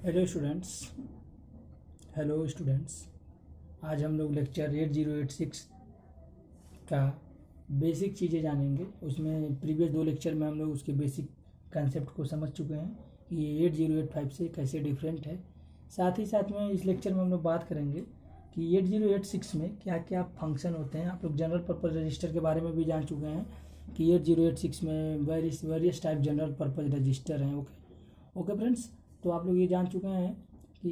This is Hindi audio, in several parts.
Hello students. आज हम लोग लेक्चर 8086 का बेसिक चीज़ें जानेंगे। उसमें प्रीवियस 2 लेक्चर में हम लोग उसके बेसिक कंसेप्ट को समझ चुके हैं कि ये 8085 से कैसे डिफरेंट है। साथ ही साथ में इस लेक्चर में हम लोग बात करेंगे कि 8086 में क्या क्या फंक्शन होते हैं। आप लोग जनरल पर्पज़ रजिस्टर के बारे में भी जान चुके हैं कि 8086 में various type general purpose register हैं। ओके फ्रेंड्स, तो आप लोग ये जान चुके हैं कि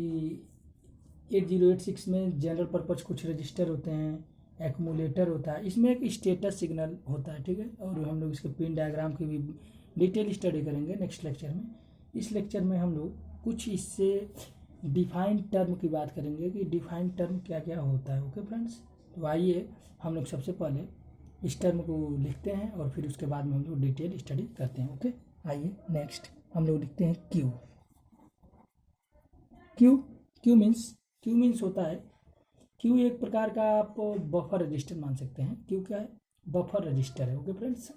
8086 में जनरल पर्पज कुछ रजिस्टर होते हैं, एक्यूमुलेटर होता है, इसमें एक स्टेटस सिग्नल होता है, ठीक है। और हम लोग इसके पिन डायग्राम की भी डिटेल स्टडी करेंगे नेक्स्ट लेक्चर में। इस लेक्चर में हम लोग कुछ इससे डिफाइंड टर्म की बात करेंगे कि डिफाइंड टर्म क्या क्या होता है। ओके फ्रेंड्स, तो आइए हम लोग सबसे पहले इस टर्म को लिखते हैं और फिर उसके बाद में हम लोग डिटेल स्टडी करते हैं। ओके, आइए नेक्स्ट हम लोग लिखते हैं क्यू। क्यू मीन्स होता है, क्यू एक प्रकार का आप बफर रजिस्टर मान सकते हैं। क्यू क्या है? बफर रजिस्टर है। Okay friends,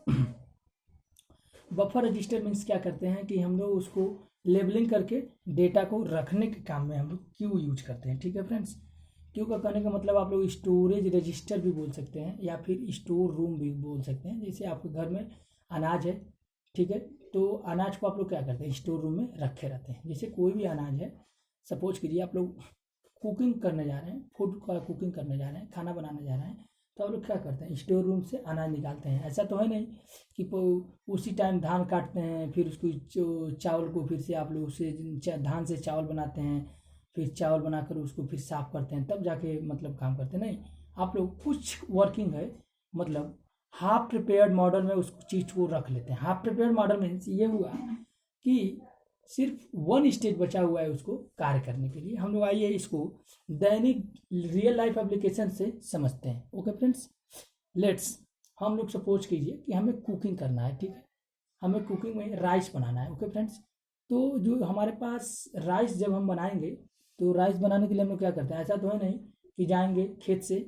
buffer register means क्या करते हैं कि हम लोग उसको लेबलिंग करके डेटा को रखने के काम में हम लोग क्यू यूज करते हैं। ठीक है फ्रेंड्स, क्यू का कहने का मतलब आप लोग स्टोरेज रजिस्टर भी बोल सकते हैं या फिर स्टोर रूम भी बोल सकते हैं। जैसे आपके घर में अनाज है, ठीक है, तो अनाज को आप लोग क्या करते हैं, स्टोर रूम में रखे रहते हैं। जैसे कोई भी अनाज है, सपोज कीजिए आप लोग कुकिंग करने जा रहे हैं, फूड का कुकिंग करने जा रहे हैं, खाना बनाने जा रहे हैं, तो आप लोग क्या करते हैं, स्टोर रूम से अनाज निकालते हैं। ऐसा तो है नहीं कि उसी टाइम धान काटते हैं, फिर उसको चावल को फिर से आप लोग उसे धान से चावल बनाते हैं, फिर चावल बनाकर उसको फिर साफ करते हैं, तब जाके मतलब काम करते हैं। नहीं, आप लोग कुछ वर्किंग है, मतलब हाफ प्रिपेयर्ड मॉडल में उस चीज़ को रख लेते हैं। हाफ प्रिपेयर्ड मॉडल में ये हुआ कि सिर्फ 1 स्टेज बचा हुआ है उसको कार्य करने के लिए। हम लोग आइए इसको दैनिक रियल लाइफ एप्लीकेशन से समझते हैं। ओके फ्रेंड्स, लेट्स हम लोग सपोज कीजिए कि हमें कुकिंग करना है, ठीक है, हमें कुकिंग में राइस बनाना है। ओके फ्रेंड्स, तो जो हमारे पास राइस जब हम बनाएंगे, तो राइस बनाने के लिए हम लोग क्या करते हैं, ऐसा तो है नहीं कि जाएंगे खेत से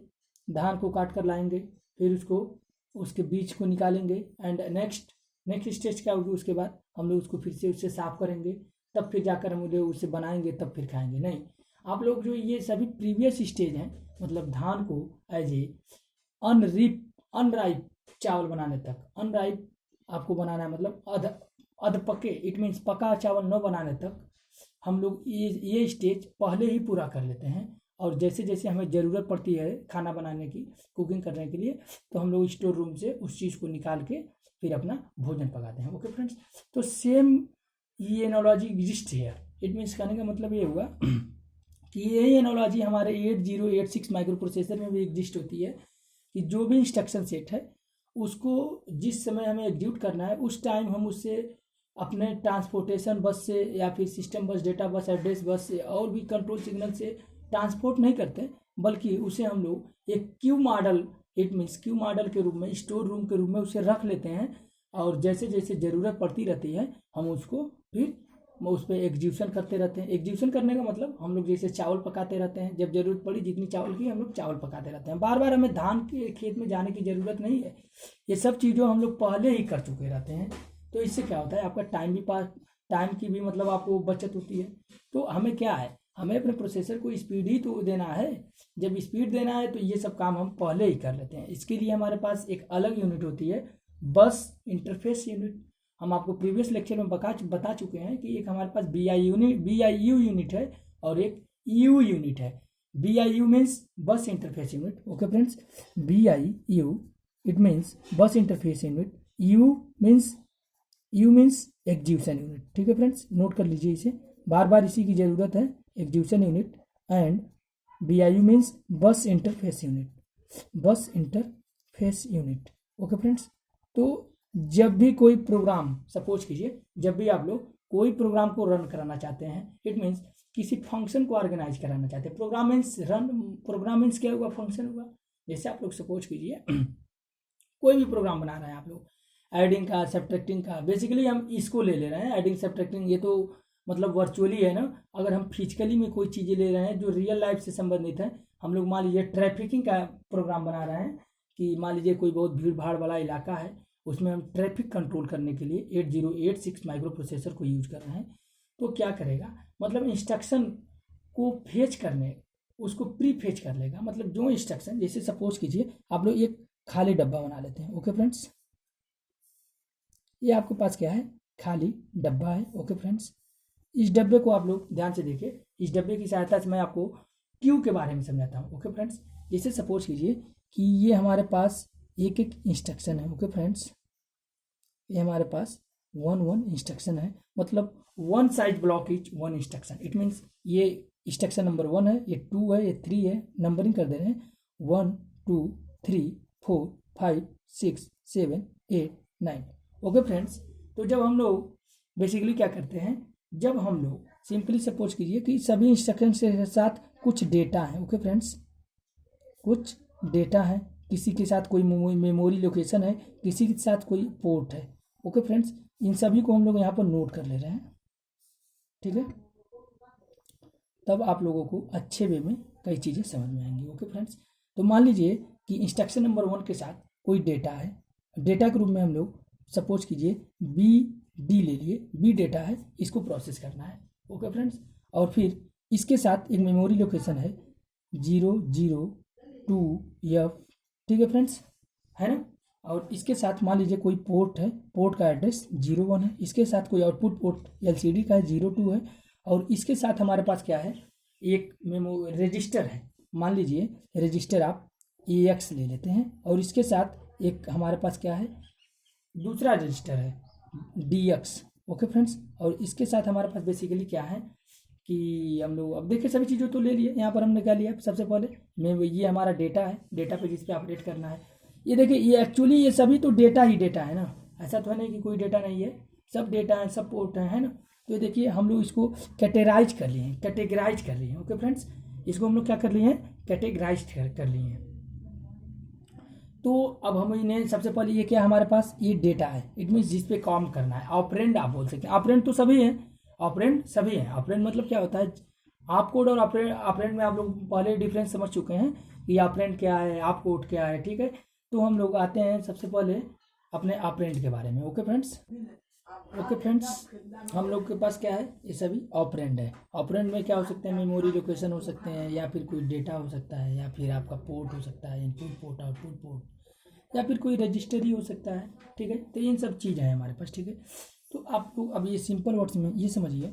धान को काट कर लाएंगे, फिर उसको उसके बीज को निकालेंगे एंड नेक्स्ट स्टेज क्या होगी, उसके बाद हम लोग उसको फिर से उससे साफ करेंगे, तब फिर जाकर हम लोग उसे बनाएंगे, तब फिर खाएंगे। नहीं, आप लोग जो ये सभी प्रीवियस स्टेज हैं, मतलब धान को एज ए अनराइप चावल बनाने तक, अनराइप आपको बनाना है, मतलब अध पके, इट मीन्स पका चावल न बनाने तक हम लोग ये स्टेज पहले ही पूरा कर लेते हैं। और जैसे जैसे हमें ज़रूरत पड़ती है खाना बनाने की, कुकिंग करने के लिए, तो हम लोग स्टोर रूम से उस चीज़ को निकाल के फिर अपना भोजन पकाते हैं। ओके फ्रेंड्स, तो सेम ये एनोलॉजी एग्जिस्ट है। इट मीन्स कहने का मतलब ये हुआ कि यही एनोलॉजी हमारे 8086 माइक्रो प्रोसेसर में भी एग्जिस्ट होती है कि जो भी इंस्ट्रक्शन सेट है उसको जिस समय हमें एग्जीक्यूट करना है, उस टाइम हम उससे अपने ट्रांसपोर्टेशन बस से या फिर सिस्टम बस, डेटा बस, एड्रेस बस से और भी कंट्रोल सिग्नल से ट्रांसपोर्ट नहीं करते, बल्कि उसे हम लोग एक Q model, it means Q model के रूप में, स्टोर रूम के रूप में उसे रख लेते हैं। और जैसे जैसे ज़रूरत पड़ती रहती है हम उसको फिर उस पर एग्जीक्यूशन करते रहते हैं। एग्जीक्यूशन करने का मतलब हम लोग जैसे चावल पकाते रहते हैं, जब ज़रूरत पड़ी जितनी चावल की हम लोग चावल पकाते रहते हैं। बार बार हमें धान के खेत में जाने की ज़रूरत नहीं है, ये सब चीज़ों हम लोग पहले ही कर चुके रहते हैं। तो इससे क्या होता है, आपका टाइम की भी मतलब आपको बचत होती है। तो हमें क्या है, हमें अपने प्रोसेसर को स्पीड ही तो देना है। जब स्पीड देना है तो ये सब काम हम पहले ही कर लेते हैं। इसके लिए हमारे पास एक अलग यूनिट होती है, बस इंटरफेस यूनिट। हम आपको प्रीवियस लेक्चर में बता चुके हैं कि एक हमारे पास BIU यूनिट है और एक EU यूनिट है। BIU means bus interface unit. Okay friends, BIU it means bus interface unit, U means execution unit. ठीक है फ्रेंड्स, नोट कर लीजिए इसे, बार बार इसी की ज़रूरत है, execution unit. And BIU means bus interface unit. Okay friends, तो जब भी कोई प्रोग्राम, सपोज कीजिए जब भी आप लोग कोई प्रोग्राम को रन कराना चाहते हैं, इट मीन्स किसी फंक्शन को ऑर्गेनाइज कराना चाहते हैं, प्रोग्राम मीन्स क्या हुआ, फंक्शन हुआ। जैसे आप लोग सपोज कीजिए कोई भी प्रोग्राम बना रहे हैं आप लोग, एडिंग का, सब्ट्रैक्टिंग का, बेसिकली हम इसको ले रहे हैं, एडिंग सब्ट्रैक्टिंग, ये तो मतलब वर्चुअली है ना। अगर हम फिजिकली में कोई चीज़ें ले रहे हैं जो रियल लाइफ से संबंधित है, हम लोग मान लीजिए ट्रैफिकिंग का प्रोग्राम बना रहे हैं कि मान लीजिए कोई बहुत भीड़ भाड़ वाला इलाका है, उसमें हम ट्रैफिक कंट्रोल करने के लिए 8086 माइक्रो प्रोसेसर को यूज कर रहे हैं, तो क्या करेगा, मतलब इंस्ट्रक्शन को फेच करने, उसको प्री फेच कर लेगा। मतलब जो इंस्ट्रक्शन, जैसे सपोज कीजिए आप लोग एक खाली डब्बा बना लेते हैं। ओके फ्रेंड्स, ये आपके पास क्या है, खाली डब्बा है। ओके फ्रेंड्स, इस डब्बे को आप लोग ध्यान से देखिए। इस डब्बे की सहायता से मैं आपको क्यू के बारे में समझाता हूँ। ओके फ्रेंड्स, जैसे सपोज कीजिए कि ये हमारे पास एक एक इंस्ट्रक्शन है। ओके फ्रेंड्स, ये हमारे पास वन इंस्ट्रक्शन है। मतलब one size block is one instruction. It means ये इंस्ट्रक्शन नंबर 1 है, ये 2 है, ये 3 है, नंबरिंग कर दे रहे हैं 1 2 3 4 5 6 7 8 9। ओके फ्रेंड्स, तो जब हम लोग बेसिकली क्या करते हैं, जब हम लोग सिंपली सपोज कीजिए कि सभी इंस्ट्रक्शन के साथ कुछ डेटा है। ओके फ्रेंड्स, कुछ डेटा है, किसी के साथ कोई मेमोरी लोकेशन है, किसी के साथ कोई पोर्ट है। ओके फ्रेंड्स, इन सभी को हम लोग यहाँ पर नोट कर ले रहे हैं। ठीक है, तब आप लोगों को अच्छे वे में कई चीज़ें समझ में आएंगी। ओके फ्रेंड्स, तो मान लीजिए कि इंस्ट्रक्शन नंबर 1 के साथ कोई डेटा है। डेटा के रूप में हम लोग सपोज कीजिए बी डी ले लिए, बी डेटा है, इसको प्रोसेस करना है। ओके फ्रेंड्स, और फिर इसके साथ एक मेमोरी लोकेशन है 002F। ठीक है फ्रेंड्स, है ना। और इसके साथ मान लीजिए कोई पोर्ट है, पोर्ट का एड्रेस 01 है। इसके साथ कोई आउटपुट पोर्ट LCD का है 02 है। और इसके साथ हमारे पास क्या है, एक रजिस्टर है। मान लीजिए रजिस्टर आप AX ले लेते हैं, और इसके साथ एक हमारे पास क्या है, दूसरा रजिस्टर है DX। ओके फ्रेंड्स, और इसके साथ हमारे पास बेसिकली क्या है कि हम लोग अब देखिए सभी चीज़ों तो ले लिए। यहाँ पर हमने क्या लिया, सबसे पहले ये हमारा डेटा है, डेटा पे जिस पे अपडेट करना है। ये देखिए, ये एक्चुअली ये सभी तो डेटा ही डेटा है ना, ऐसा तो है नहीं कि कोई डेटा नहीं है, सब डेटा है, सब पोर्ट है ना। तो देखिए हम लोग इसको कैटेगराइज कर लिए हैं, कैटेगराइज कर लिए हैं। ओके फ्रेंड्स, इसको हम लोग क्या कर लिए हैं, कैटेगराइज कर लिए हैं। तो अब हम इन्हें सबसे पहले, ये क्या हमारे पास, ये डेटा है, इट मीन्स जिस पे काम करना है। ऑपरेंड आप बोल सकते हैं, ऑपरेंड तो सभी हैं, ऑपरेंड सभी हैं। ऑपरेंड मतलब क्या होता है, आप कोड और ऑपरेंड में आप लोग पहले डिफरेंस समझ चुके हैं कि ऑपरेंड क्या है, आप कोड क्या है। ठीक है, तो हम लोग आते हैं सबसे पहले अपने ऑपरेंड के बारे में। ओके फ्रेंड्स, ओके फ्रेंड्स, हम लोग के पास क्या है, ये सभी ऑपरेंड है। ऑपरेंड में क्या हो सकते हैं, मेमोरी लोकेशन हो सकते हैं, या फिर कोई डेटा हो सकता है, या फिर आपका पोर्ट हो सकता है, इनपुट पोर्ट, आउटपुट पोर्ट, या फिर कोई रजिस्टर ही हो सकता है। ठीक है, तो इन सब चीज़ है हमारे पास। ठीक है, तो आपको अब ये सिंपल वर्ड्स में ये समझिए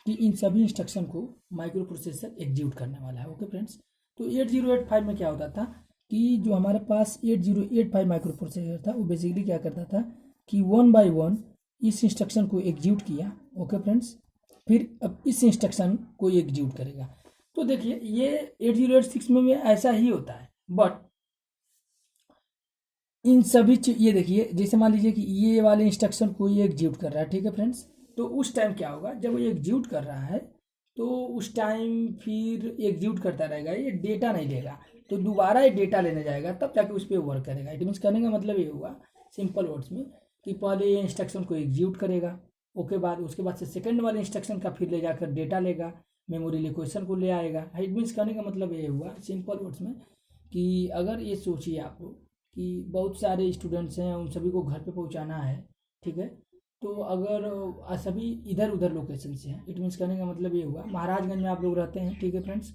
कि इन सभी इंस्ट्रक्शन को माइक्रो प्रोसेसर एग्जीक्यूट करने वाला है। ओके फ्रेंड्स, तो 8085 में क्या होता था कि जो हमारे पास 8085 माइक्रो प्रोसेसर था, वो बेसिकली क्या करता था कि 1 बाय 1 इस इंस्ट्रक्शन को एग्जीक्यूट किया। ओके फ्रेंड्स, फिर अब इस इंस्ट्रक्शन को एग्जीक्यूट करेगा। तो देखिए ये 8086 में भी ऐसा ही होता है, बट इन सभी ये देखिए, जैसे मान लीजिए कि ये वाले इंस्ट्रक्शन को ये एग्जीक्यूट कर रहा है। ठीक है फ्रेंड्स, तो उस टाइम क्या होगा, जब वो एग्जीक्यूट कर रहा है तो उस टाइम फिर एग्जीक्यूट करता रहेगा, ये डेटा नहीं लेगा, तो दोबारा ये डेटा लेने जाएगा, तब जाके उस पर वर्क करेगा। इट मीन्स करने का मतलब ये हुआ सिंपल वर्ड्स में कि पहले ये इंस्ट्रक्शन को एग्जीक्यूट करेगा, ओके बाद उसके बाद से सेकंड वाले इंस्ट्रक्शन का फिर ले जाकर डेटा लेगा, मेमोरी लोकेशन को ले आएगा। इट मीन्स करने का मतलब ये हुआ सिंपल वर्ड्स में कि अगर ये सोचिए आप लोग कि बहुत सारे स्टूडेंट्स हैं, उन सभी को घर पे पहुंचाना है। ठीक है, तो अगर सभी इधर उधर लोकेशन से हैं, इट मीन्स करने का मतलब ये हुआ महाराजगंज में आप लोग रहते हैं। ठीक है फ्रेंड्स,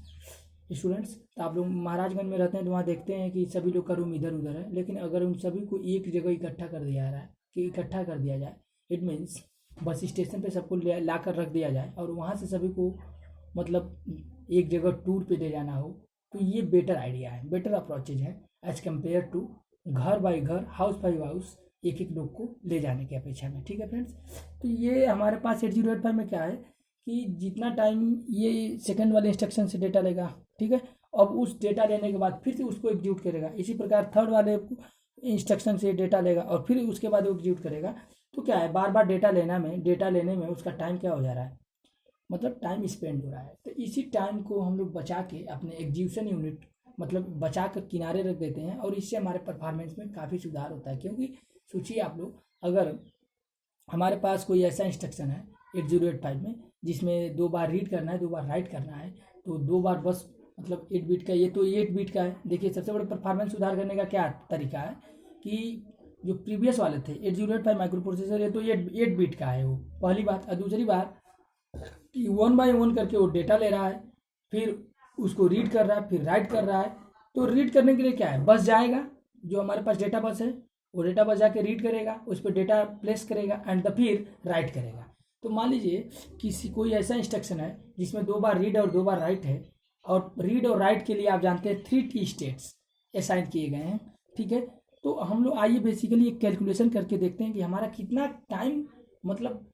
स्टूडेंट्स, तो आप लोग महाराजगंज में रहते हैं तो वहाँ देखते हैं कि सभी लोग का रूम इधर उधर है, लेकिन अगर उन सभी को एक जगह इकट्ठा कर दिया रहा है कि इकट्ठा कर दिया जाए, इट मीन्स बस स्टेशन पे सबको ला कर रख दिया जाए और वहाँ से सभी को मतलब एक जगह टूर पे ले जाना हो, तो ये बेटर आइडिया है, बेटर अप्रोचेज है एज कम्पेयर टू घर बाई घर, हाउस बाई हाउस एक एक लोग को ले जाने की अपेक्षा में। ठीक है फ्रेंड्स, तो ये हमारे पास 8085 में क्या है कि जितना टाइम ये सेकंड वाले इंस्ट्रक्शन से डेटा लेगा, ठीक है, अब उस डेटा लेने के बाद फिर से उसको एग्जीक्यूट करेगा, इसी प्रकार थर्ड वाले इंस्ट्रक्शन से डेटा लेगा और फिर उसके बाद वो एग्जीक्यूट करेगा। तो क्या है, बार बार डेटा लेने में उसका टाइम क्या हो जा रहा है, मतलब टाइम स्पेंड हो रहा है। तो इसी टाइम को हम लोग बचा के अपने एग्जीक्यूशन यूनिट मतलब बचा कर किनारे रख देते हैं, और इससे हमारे परफॉर्मेंस में काफ़ी सुधार होता है। क्योंकि सोचिए आप लोग, अगर हमारे पास कोई ऐसा इंस्ट्रक्शन है 8085 में जिसमें 2 बार रीड करना है, 2 बार राइट करना है, तो 2 बार बस मतलब 8 बिट का, ये तो 8 बिट का है। देखिए सबसे बड़ा परफॉर्मेंस सुधार करने का क्या तरीका है कि जो प्रीवियस वाले थे 8085 माइक्रो प्रोसेसर, ये तो 8 बिट का है वो, पहली बात। और दूसरी बात वन बाय वन करके वो डेटा ले रहा है, फिर उसको रीड कर रहा है, फिर राइट कर रहा है। तो रीड करने के लिए क्या है, बस जाएगा, जो हमारे पास डेटा बस है वो डेटा बस जाके रीड करेगा, उस पर डेटा प्लेस करेगा एंड फिर राइट करेगा। तो मान लीजिए किसी कोई ऐसा इंस्ट्रक्शन है जिसमें 2 बार रीड और 2 बार राइट है, और रीड और राइट के लिए आप जानते हैं 3 टी स्टेट्स असाइन किए गए हैं, ठीक है। तो हम लोग आइए बेसिकली एक कैलकुलेशन करके देखते हैं कि हमारा कितना टाइम मतलब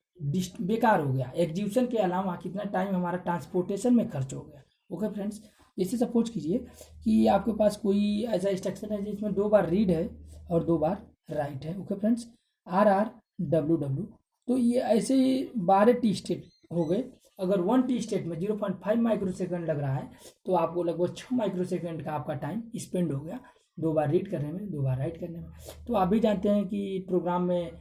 बेकार हो गया, एग्जीक्यूशन के अलावा कितना टाइम हमारा ट्रांसपोर्टेशन में खर्च हो गया। ओके फ्रेंड्स, जैसे सपोज कीजिए कि आपके पास कोई ऐसा इंस्ट्रक्शन है जिसमें 2 बार रीड है और 2 बार राइट है। ओके फ्रेंड्स, RRWW, तो ये ऐसे ही 12 टी स्टेट हो गए। अगर 1 टी स्टेट में 0.5 माइक्रोसेकंड लग रहा है तो आपको लगभग 6 माइक्रोसेकंड का आपका टाइम स्पेंड हो गया 2 बार रीड करने में, 2 बार राइट करने में। तो आप भी जानते हैं कि प्रोग्राम में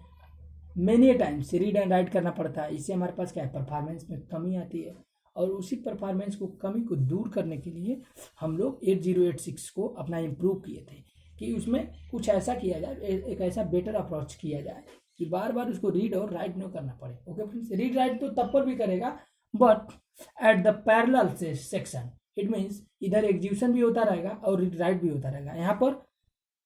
many times read and right करना पड़ता है, इससे हमारे पास क्या है, परफॉर्मेंस में कमी आती है। और उसी परफॉर्मेंस को कमी को दूर करने के लिए हम लोग 8086 को अपना इम्प्रूव किए थे कि उसमें कुछ ऐसा किया जाए, एक ऐसा बेटर अप्रोच किया जाए कि बार बार उसको रीड और राइट नहीं करना पड़े। ओके फ्रेंड्स, रीड राइट तो तब पर भी करेगा बट एट द पैरेलल से सेक्शन, इट मीन्स इधर एग्जीक्यूशन भी होता रहेगा और रीड राइट भी होता रहेगा। यहाँ पर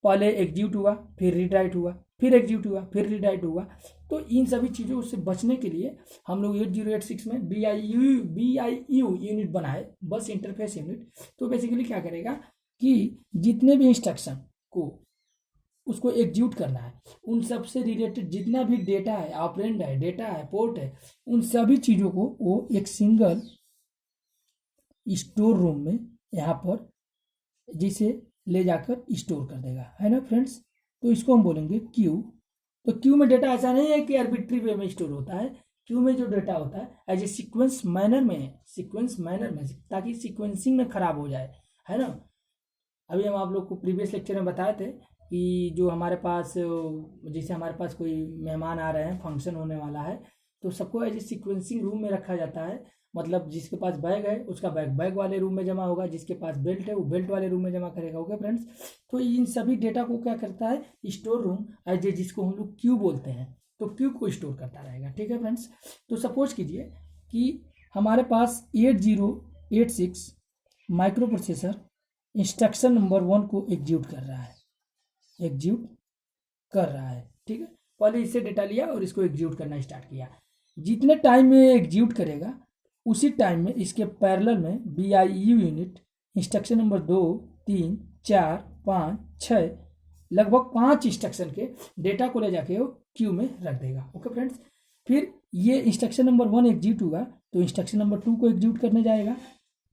पहले एग्जीक्यूट हुआ, फिर रीड राइट हुआ, फिर एग्जीक्यूट हुआ, फिर रीड राइट हुआ। तो इन सभी चीज़ों से बचने के लिए हम लोग 8086 में BIU यूनिट बनाए, बस इंटरफेस यूनिट। तो बेसिकली क्या करेगा कि जितने भी इंस्ट्रक्शन को उसको एग्जीक्यूट करना है, उन सब से रिलेटेड जितना भी डेटा है, ऑपरेंड है, डेटा है, पोर्ट है, उन सभी चीज़ों को वो एक सिंगल स्टोर रूम में यहाँ पर जिसे ले जाकर स्टोर कर देगा, है ना फ्रेंड्स। तो इसको हम बोलेंगे क्यू। तो क्यू में डेटा ऐसा नहीं है कि आर्बिट्री वे में स्टोर होता है, क्यू में जो डेटा होता है एज ए सीक्वेंस मैनर में, ताकि सीक्वेंसिंग में खराब हो जाए, है ना। अभी हम आप लोग को प्रीवियस लेक्चर में बताए थे कि जो हमारे पास, जैसे हमारे पास कोई मेहमान आ रहे हैं, फंक्शन होने वाला है, तो सबको एज ए सीक्वेंसिंग रूम में रखा जाता है। मतलब जिसके पास बैग है उसका बैग बैग वाले रूम में जमा होगा, जिसके पास बेल्ट है वो बेल्ट वाले रूम में जमा करेगा। ओके फ्रेंड्स, तो इन सभी डेटा को क्या करता है, स्टोर रूम एज ए, जिसको हम लोग क्यू बोलते हैं, तो क्यू को स्टोर करता रहेगा, ठीक है फ्रेंड्स। तो सपोज कीजिए कि हमारे पास 8086 माइक्रो प्रोसेसर इंस्ट्रक्शन नंबर 1 को एग्जीक्यूट कर रहा है, ठीक है। पहले इससे डेटा लिया और इसको एग्जीक्यूट करना स्टार्ट किया। जितने टाइम में एग्जीक्यूट करेगा उसी टाइम में इसके पैरेलल में BIU यूनिट इंस्ट्रक्शन नंबर 2, 3, 4, 5, 6 लगभग 5 इंस्ट्रक्शन के डेटा को ले जाके वो क्यू में रख देगा। ओके फ्रेंड्स, फिर ये इंस्ट्रक्शन नंबर 1 एग्जीक्यूट हुआ तो इंस्ट्रक्शन नंबर 2 को एग्जीक्यूट करने जाएगा।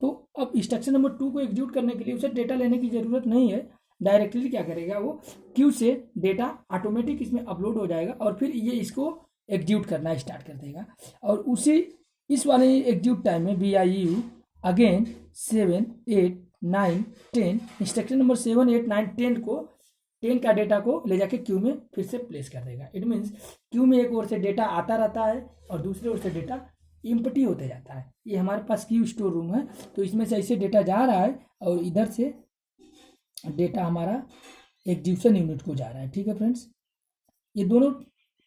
तो अब इंस्ट्रक्शन नंबर 2 को एग्जीक्यूट करने के लिए उसे डेटा लेने की ज़रूरत नहीं है, डायरेक्टली क्या करेगा, वो क्यू से डेटा ऑटोमेटिक इसमें अपलोड हो जाएगा और फिर ये इसको एग्जीक्यूट करना स्टार्ट कर देगा। और इस वाले एग्जीक्यूट टाइम में BIU अगेन 7, 8, 9, 10 इंस्ट्रक्शन नंबर 7, 8, 9, 10 को 10 का डेटा को ले जाके क्यू में फिर से प्लेस कर देगा। इट मीन्स क्यू में एक ओर से डेटा आता रहता है और दूसरे ओर से डेटा इम्पटी होते जाता है। ये हमारे पास क्यू स्टोर रूम है, तो इसमें से ऐसे डेटा जा रहा है और इधर से डेटा हमारा एग्जीक्यूशन यूनिट को जा रहा है, ठीक है फ्रेंड्स। ये दोनों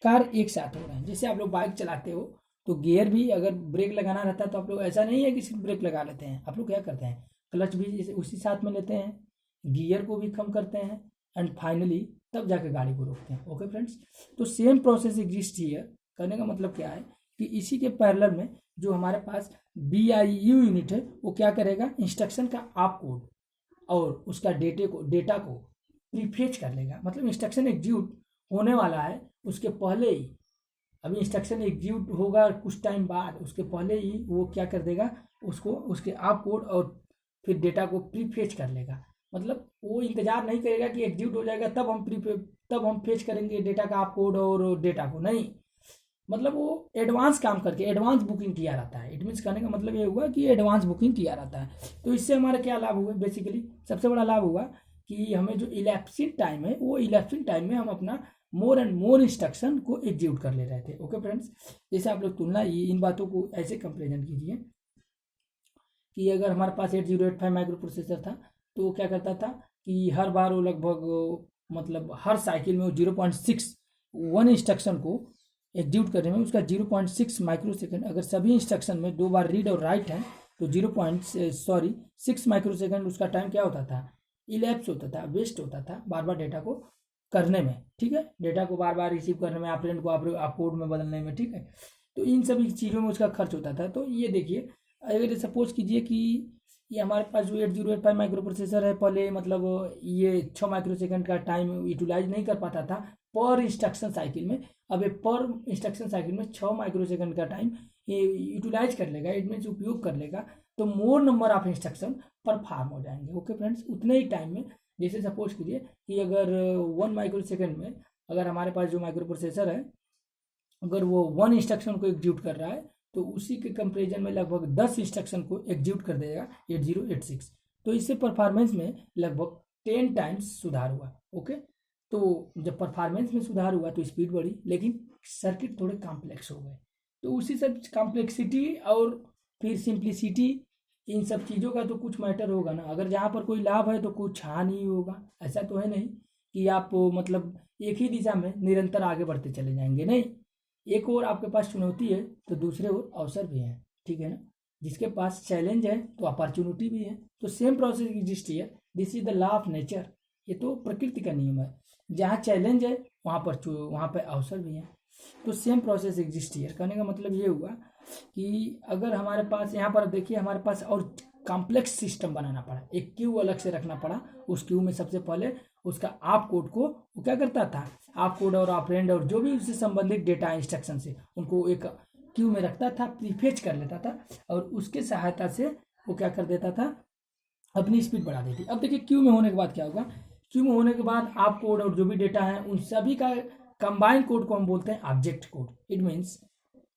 कार्य एक साथ हो रहे हैं। जैसे आप लोग बाइक चलाते हो तो गियर भी अगर ब्रेक लगाना रहता है तो आप लोग ऐसा नहीं है कि सिर्फ ब्रेक लगा लेते हैं, आप लोग क्या करते हैं, क्लच भी उसी साथ में लेते हैं, गियर को भी कम करते हैं एंड फाइनली तब जाकर गाड़ी को रोकते हैं। ओके फ्रेंड्स, तो सेम प्रोसेस एग्जिस्ट हियर। कहने का मतलब क्या है कि इसी के पैरेलल में जो हमारे पास BIU यूनिट है वो क्या करेगा, इंस्ट्रक्शन का आप कोड और उसका डेटा को प्रीफेच कर लेगा। मतलब इंस्ट्रक्शन एग्जीक्यूट होने वाला है उसके पहले ही, अभी इंस्ट्रक्शन एग्जीक्यूट होगा कुछ टाइम बाद, उसके पहले ही वो क्या कर देगा, उसको उसके आप कोड और फिर डेटा को प्रीफेच कर लेगा। मतलब वो इंतजार नहीं करेगा कि एग्जीक्यूट हो जाएगा तब हम फेच करेंगे डेटा का आप कोड और डेटा को, नहीं। मतलब वो एडवांस काम करके एडवांस बुकिंग किया रहता है। इट मीन्स कहने का मतलब ये हुआ कि एडवांस बुकिंग किया रहता है। तो इससे हमारा क्या लाभ हुआ, बेसिकली सबसे बड़ा लाभ हुआ कि हमें जो इलैप्सिंग टाइम है वो इलैप्सिंग टाइम में हम अपना मोर एंड मोर इंस्ट्रक्शन को एग्जीक्यूट कर ले रहे थे। ओके फ्रेंड्स, जैसे आप लोग तुलना इन बातों को ऐसे कंपेरिजन कीजिए कि अगर हमारे पास 8085 माइक्रो प्रोसेसर था तो वो क्या करता था कि हर बार वो लगभग मतलब हर साइकिल में वो 0.61 इंस्ट्रक्शन को एग्जीक्यूट करने में उसका 0.6 माइक्रो सेकेंड, अगर सभी इंस्ट्रक्शन में 2 बार रीड और राइट है तो 6 माइक्रो सेकेंड उसका टाइम क्या होता था, इलैप्स होता था, वेस्ट होता था बार बार डेटा को करने में, ठीक है, डेटा को बार बार रिसीव करने में, ऑपरेंड को आप कोड में बदलने में, ठीक है। तो इन सभी चीज़ों में उसका खर्च होता था। तो ये देखिए, अगर सपोज कीजिए कि ये हमारे पास जो 8085 माइक्रो प्रोसेसर है, पहले मतलब ये 6 माइक्रो सेकेंड का टाइम यूटिलाइज नहीं कर पाता था पर इंस्ट्रक्शन साइकिल में। अब ये पर इंस्ट्रक्शन साइकिल में 6 माइक्रो सेकेंड का टाइम ये यूटिलाइज कर लेगा, इट मीन्स उपयोग कर लेगा, तो मोर नंबर ऑफ इंस्ट्रक्शन परफॉर्म हो जाएंगे। ओके फ्रेंड्स, उतने ही टाइम में, जैसे सपोज कीजिए कि अगर 1 माइक्रो सेकेंड में अगर हमारे पास जो माइक्रो प्रोसेसर है अगर वो 1 इंस्ट्रक्शन को एग्जीक्यूट कर रहा है तो उसी के कंपेरिजन में लगभग 10 इंस्ट्रक्शन को एग्जीक्यूट कर देगा 8086। तो इससे परफॉर्मेंस में लगभग 10 टाइम्स सुधार हुआ। ओके, तो जब परफॉर्मेंस में सुधार हुआ तो स्पीड बढ़ी, लेकिन सर्किट थोड़े कॉम्प्लेक्स हो गए। तो उसी सब कॉम्प्लेक्सिटी और फिर सिंप्लिसिटी, इन सब चीज़ों का तो कुछ मैटर होगा ना। अगर जहाँ पर कोई लाभ है तो कुछ हानि होगा, ऐसा तो है नहीं कि आप मतलब एक ही दिशा में निरंतर आगे बढ़ते चले जाएंगे, नहीं। एक और आपके पास चुनौती है तो दूसरे ओर अवसर भी है, ठीक है ना। जिसके पास चैलेंज है तो अपॉर्चुनिटी भी है। तो same process exist here, this is the law of nature. ये तो प्रकृति का नियम है, जहाँ चैलेंज है वहाँ पर अवसर भी है। तो सेम प्रोसेस एग्जिस्ट हियर कहने का मतलब ये हुआ कि अगर हमारे पास यहाँ पर देखिए हमारे पास और कॉम्प्लेक्स सिस्टम बनाना पड़ा, एक क्यू अलग से रखना पड़ा। उस क्यू में सबसे पहले उसका आप कोड को वो क्या करता था, आप कोड और ऑपरेंड और जो भी उससे संबंधित डेटा इंस्ट्रक्शन से उनको एक क्यू में रखता था, प्रीफेच कर लेता था और उसके सहायता से वो क्या कर देता था, अपनी स्पीड बढ़ा देती। अब देखिए क्यू में होने के बाद क्या होगा, क्यू में होने के बाद आप कोड और जो भी डेटा है उन सभी का कंबाइन कोड को हम बोलते हैं object code. It means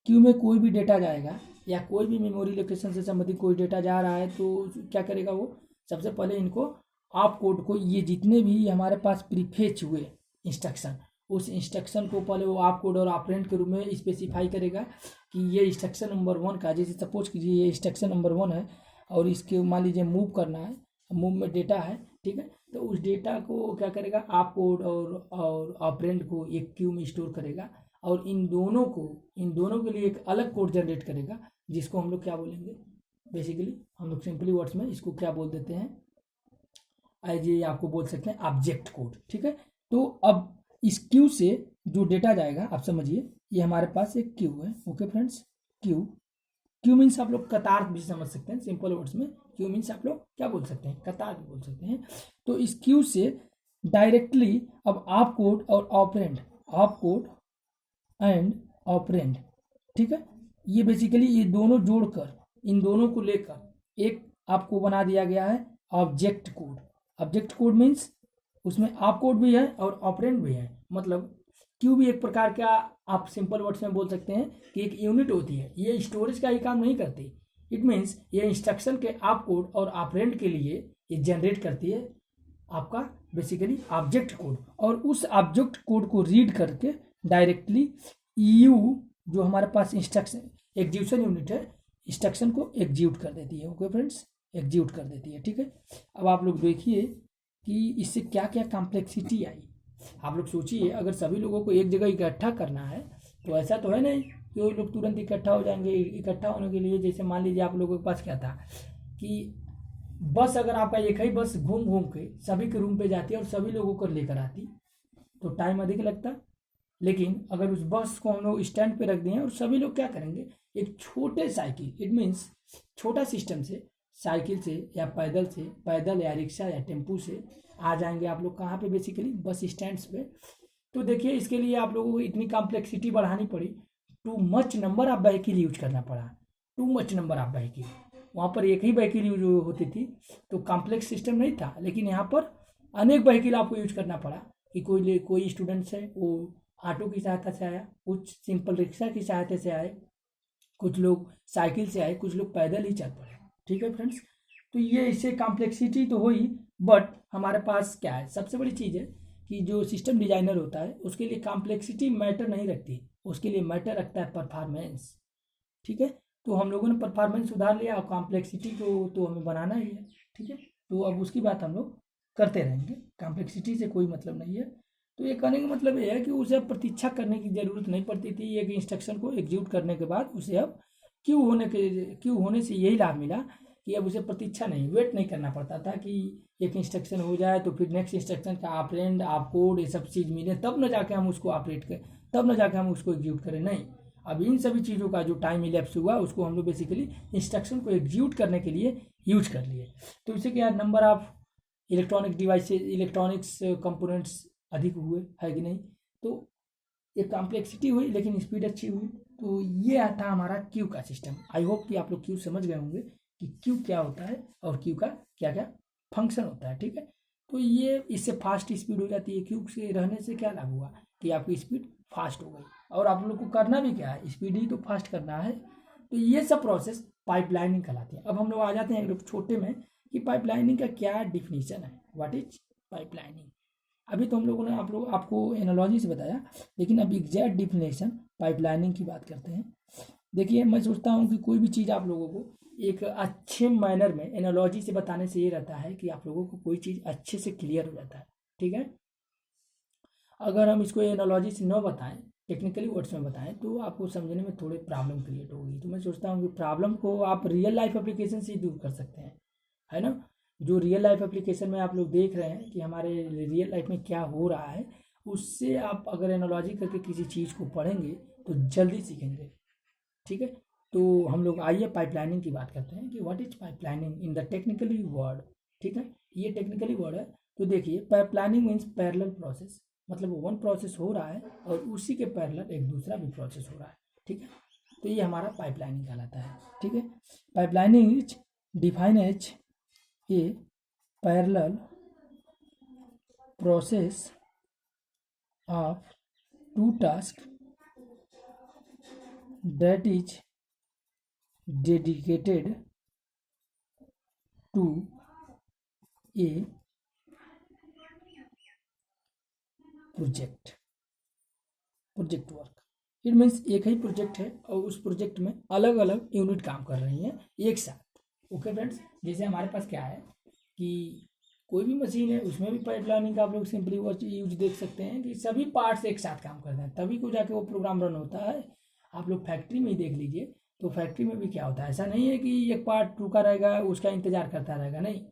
Q में कोई भी डेटा जाएगा या कोई भी मेमोरी लोकेशन से संबंधित कोई डेटा जा रहा है तो क्या करेगा वो, सबसे पहले इनको आप कोड को, ये जितने भी हमारे पास प्रीफेच हुए इंस्ट्रक्शन, उस इंस्ट्रक्शन को पहले वो आप कोड और ऑपरेंड के रूप में स्पेसिफाई करेगा कि ये इंस्ट्रक्शन नंबर 1 का, जैसे सपोज कीजिए ये इंस्ट्रक्शन नंबर 1 है और इसके मान लीजिए मूव करना है, मूव में डेटा है, ठीक है। तो उस डेटा को क्या करेगा, आप कोड और ऑपरेंड को एक क्यू में स्टोर करेगा और इन दोनों के लिए एक अलग कोड जनरेट करेगा, जिसको हम लोग क्या बोलेंगे, बेसिकली हम लोग सिंपली वर्ड्स में इसको क्या बोल देते हैं, एज ये आपको बोल सकते हैं ऑब्जेक्ट कोड, ठीक है। तो अब इस क्यू से जो डेटा जाएगा, आप समझिए ये हमारे पास एक क्यू है। ओके फ्रेंड्स, क्यू मीन्स आप लोग कतार भी समझ सकते हैं, सिंपल वर्ड्स में क्यू मीन्स आप लोग क्या बोल सकते हैं, कतार भी बोल सकते हैं। तो इस क्यू से डायरेक्टली अब आप कोड और ऑपरेंड, आप कोड एंड ऑपरेंड, ठीक है, ये बेसिकली ये दोनों जोड़कर, इन दोनों को लेकर एक आपको बना दिया गया है object code. Object code means उसमें आप कोड भी है और ऑपरेंड भी है, मतलब क्यू भी एक प्रकार का, आप सिंपल वर्ड्स में बोल सकते हैं कि एक यूनिट होती है, ये स्टोरेज का ही काम नहीं करती। इट मीन्स ये इंस्ट्रक्शन के आप कोड और ऑपरेंड के लिए ये जनरेट करती है आपका बेसिकली ऑब्जेक्ट कोड, और उस ऑब्जेक्ट कोड को रीड करके डायरेक्टली यू जो हमारे पास इंस्ट्रक्शन एग्जीक्यूशन यूनिट है, इंस्ट्रक्शन को एग्जीक्यूट कर देती है। ओके फ्रेंड्स, एग्जीक्यूट कर देती है, ठीक है। अब आप लोग देखिए कि इससे क्या क्या कॉम्प्लेक्सिटी आई। आप लोग सोचिए, अगर सभी लोगों को एक जगह इकट्ठा करना है तो ऐसा तो है नहीं कि वो लोग तुरंत इकट्ठा हो जाएंगे। इकट्ठा होने के लिए जैसे मान लीजिए आप लोगों के पास क्या था कि बस, अगर आपका एक ही बस घूम घूम के सभी के रूम पे जाती और सभी लोगों को लेकर आती तो टाइम अधिक लगता। लेकिन अगर उस बस को हम लोग स्टैंड पे रख दें और सभी लोग क्या करेंगे, एक छोटे साइकिल, इट मीन्स छोटा सिस्टम से, साइकिल से या पैदल या रिक्शा या टेम्पू से आ जाएंगे आप लोग कहाँ पे, बेसिकली बस स्टैंड्स पे। तो देखिए इसके लिए आप लोगों को इतनी कॉम्प्लेक्सिटी बढ़ानी पड़ी, too much number of vehicle use करना पड़ा, too much number of vehicle. वहाँ पर एक ही व्हीकल यूज होती थी तो कॉम्प्लेक्स सिस्टम नहीं था, लेकिन यहाँ पर अनेक व्हीकल आपको यूज करना पड़ा कि कोई स्टूडेंट्स है वो ऑटो की सहायता से आया, कुछ सिंपल रिक्शा की सहायता से आए, कुछ लोग साइकिल से आए, कुछ लोग पैदल ही चल पड़े, ठीक है फ्रेंड्स। तो ये इससे कॉम्प्लेक्सिटी तो हुई, बट हमारे पास क्या है, सबसे बड़ी चीज़ है कि जो सिस्टम डिजाइनर होता है उसके लिए कॉम्प्लेक्सिटी मैटर नहीं रखती, उसके लिए मैटर रखता है परफॉर्मेंस, ठीक है। तो हम लोगों ने परफॉर्मेंस सुधार लिया और कॉम्प्लेक्सिटी को तो हमें बनाना ही है, ठीक है। तो अब उसकी बात हम लोग करते रहेंगे, कॉम्प्लेक्सिटी से कोई मतलब नहीं है। तो ये कहने का मतलब ये है कि उसे अब प्रतीक्षा करने की ज़रूरत नहीं पड़ती थी। एक इंस्ट्रक्शन को एग्जीक्यूट करने के बाद उसे अब क्यू होने से यही लाभ मिला कि अब उसे प्रतीक्षा नहीं, वेट नहीं करना पड़ता था कि एक इंस्ट्रक्शन हो जाए तो फिर नेक्स्ट इंस्ट्रक्शन का ऑपरेंड, ऑपकोड, ये सब चीज़ मिले तब न जाके हम उसको ऑपरेट करें, तब न जाके हम उसको एग्जीक्यूट करें। नहीं, अब इन सभी चीज़ों का जो टाइम इलेप्स हुआ उसको हम लोग बेसिकली इंस्ट्रक्शन को एग्जीक्यूट करने के लिए यूज कर लिए। तो इससे क्या, number of electronic devices, electronics components अधिक हुए, है कि नहीं। तो एक कॉम्प्लेक्सिटी हुई लेकिन स्पीड अच्छी हुई। तो ये था हमारा क्यू का सिस्टम। आई होप कि आप लोग क्यू समझ गए होंगे कि क्यू क्या होता है और क्यू का क्या क्या फंक्शन होता है, ठीक है। तो ये इससे फास्ट स्पीड हो जाती है। क्यू से रहने से क्या लाभ हुआ कि आपकी स्पीड फास्ट हो गई, और आप लोग को करना भी क्या है, स्पीड ही तो फास्ट करना है। तो ये सब प्रोसेस पाइपलाइनिंग कहलाती है। अब हम लोग आ जाते हैं एक लोग छोटे में कि पाइपलाइनिंग का क्या डिफिनीशन है, व्हाट इज पाइपलाइनिंग। अभी तो हम लोगों ने आपको एनालॉजी से बताया, लेकिन अब एग्जैक्ट डिफिनेशन पाइपलाइनिंग की बात करते हैं। देखिए, मैं सोचता हूँ कि कोई भी चीज़ आप लोगों को एक अच्छे मैनर में एनालॉजी से बताने से ये रहता है कि आप लोगों को कोई चीज़ अच्छे से क्लियर हो जाता है, ठीक है। अगर हम इसको एनालॉजी से न बताएं, टेक्निकली वर्ड्स में बताएं, तो आपको समझने में थोड़ी प्रॉब्लम क्रिएट होगी। तो मैं सोचता हूँ कि प्रॉब्लम को आप रियल लाइफ एप्लीकेशन से ही दूर कर सकते हैं, है ना। जो रियल लाइफ एप्लीकेशन में आप लोग देख रहे हैं कि हमारे रियल लाइफ में क्या हो रहा है, उससे आप अगर एनालॉजी करके किसी चीज़ को पढ़ेंगे तो जल्दी सीखेंगे, ठीक है। तो हम लोग आइए पाइपलाइनिंग की बात करते हैं कि what is pipelining in the technically word, ठीक है। ये टेक्निकली वर्ड है। तो देखिए, पाइपलाइनिंग मीन्स पैरेलल प्रोसेस, मतलब वन प्रोसेस हो रहा है और उसी के पैरेलल एक दूसरा भी प्रोसेस हो रहा है, ठीक है। तो ये हमारा पाइपलाइनिंग कहलाता है, ठीक है। Pipelining is define as a parallel process of two task that is dedicated to a project work. It means एक ही प्रोजेक्ट है और उस प्रोजेक्ट में अलग अलग यूनिट काम कर रही हैं एक साथ। ओके फ्रेंड्स, जैसे हमारे पास क्या है कि कोई भी मशीन है, उसमें भी पाइपलाइनिंग का आप लोग सिंपली यूज देख सकते हैं कि सभी पार्ट्स एक साथ काम करते हैं, तभी को जाके वो प्रोग्राम रन होता है। आप लोग फैक्ट्री में ही देख लीजिए, तो फैक्ट्री में भी क्या होता है, ऐसा नहीं है कि एक पार्ट रुका रहेगा उसका इंतजार करता रहेगा, नहीं,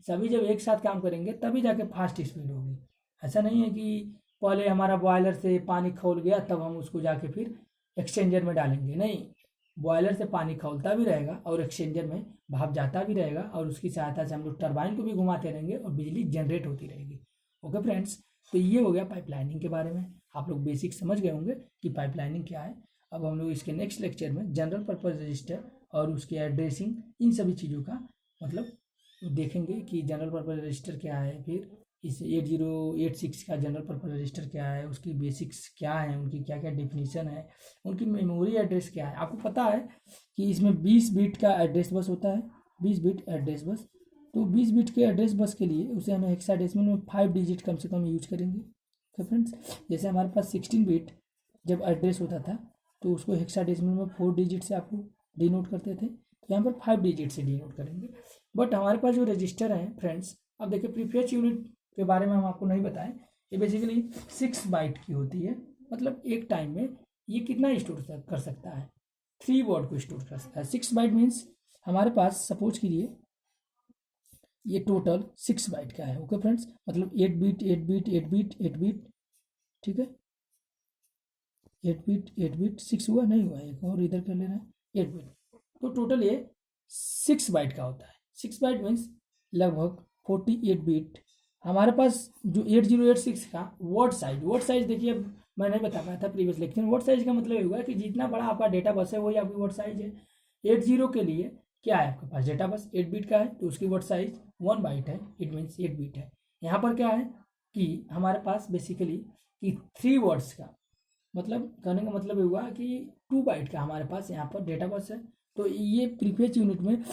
सभी जब एक साथ काम करेंगे तभी जाके फास्ट स्पीड होगी। ऐसा नहीं है कि पहले हमारा बॉयलर से पानी खौल गया तब हम उसको जाके फिर एक्सचेंजर में डालेंगे, नहीं, बॉयलर से पानी खौलता भी रहेगा और एक्सचेंजर में भाप जाता भी रहेगा और उसकी सहायता से हम लोग टरबाइन को भी घुमाते रहेंगे और बिजली जनरेट होती रहेगी। ओके फ्रेंड्स, तो ये हो गया पाइपलाइनिंग के बारे में। आप लोग बेसिक समझ गए होंगे कि पाइपलाइनिंग क्या है। अब हम लोग इसके नेक्स्ट लेक्चर में जनरल पर्पज रजिस्टर और उसके एड्रेसिंग, इन सभी चीज़ों का मतलब देखेंगे कि जनरल पर्पज रजिस्टर क्या है, फिर इस 8086 का जनरल पर्पज रजिस्टर क्या है, उसकी बेसिक्स क्या है, उनकी क्या क्या डिफिनीशन है, उनकी मेमोरी एड्रेस क्या है। आपको पता है कि इसमें 20 बिट का एड्रेस बस होता है, 20 बिट एड्रेस बस। तो 20 बिट के एड्रेस बस के लिए उसे हमें हेक्साडेसिमल में 5 डिजिट कम से कम यूज करेंगे। तो फ्रेंड्स, जैसे हमारे पास 16 बिट जब एड्रेस होता था तो उसको हेक्साडेसिमल में 4 डिजिट से आपको डिनोट करते थे, तो यहाँ पर 5 डिजिट से डिनोट करेंगे। बट हमारे पास जो रजिस्टर हैं फ्रेंड्स, अब देखिए प्रीफेच यूनिट के बारे में हम आपको नहीं बताएं, ये बेसिकली 6 बाइट की होती है। मतलब एक टाइम में ये कितना स्टोर कर सकता है, 3 वर्ड को स्टोर कर सकता है। 6 बाइट मीन्स हमारे पास सपोज कीजिए ये टोटल 6 बाइट का है। ओके फ्रेंड्स, मतलब 8 बिट 8 बिट 8 बिट 8 बिट, ठीक है, 8 बिट 8 बिट 6 हुआ, नहीं हुआ, एक और इधर कर लेना है 8 बिट। तो टोटल ये 6 बाइट का होता है। 6 बाइट मीन्स लगभग 48 बिट। हमारे पास जो 8086 का वर्ड साइज देखिए, मैं नहीं बता पाया था प्रीवियस लेक्चर में। वर्ड साइज का मतलब ये हुआ कि जितना बड़ा आपका डेटा बस है वही आपकी वर्ड साइज है। 80 के लिए क्या है, आपके पास डेटा बस 8 बिट का है तो उसकी वर्ड साइज 1 बाइट है, इट मीन्स 8 बिट है। यहाँ पर क्या है कि हमारे पास बेसिकली कि 3 वर्ड्स का मतलब कहने का मतलब ये हुआ कि 2 बाइट का हमारे पास यहाँ पर डेटा बस है। तो ये प्रीफेच यूनिट में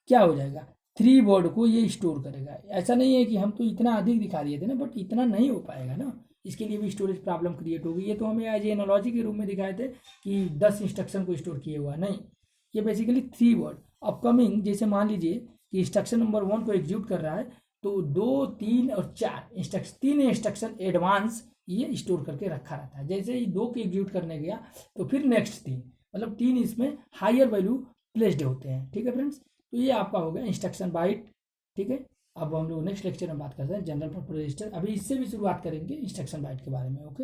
क्या हो जाएगा, 3 वर्ड को ये स्टोर करेगा। ऐसा नहीं है कि हम तो इतना अधिक दिखा दिए थे ना, बट इतना नहीं हो पाएगा ना, इसके लिए भी स्टोरेज प्रॉब्लम क्रिएट होगी। ये तो हमें एज एनालॉजी के रूप में दिखाए थे कि 10 इंस्ट्रक्शन को स्टोर किए हुआ, नहीं, ये बेसिकली 3 वर्ड अपकमिंग। जैसे मान लीजिए कि इंस्ट्रक्शन नंबर 1 को एग्जीक्यूट कर रहा है तो 2, 3 और 4 इंस्ट्रक्शन, 3 इंस्ट्रक्शन एडवांस ये स्टोर करके रखा रहता है। जैसे ही 2 के एग्जीक्यूट करने गया तो फिर नेक्स्ट 3, मतलब 3 इसमें हायर वैल्यू प्लेस्ड होते हैं। ठीक है फ्रेंड्स, तो ये आपका हो गया इंस्ट्रक्शन बाइट। ठीक है, अब हम लोग नेक्स्ट लेक्चर में बात करते हैं जनरल पर्पस रजिस्टर। अभी इससे भी शुरुआत करेंगे इंस्ट्रक्शन बाइट के बारे में। ओके।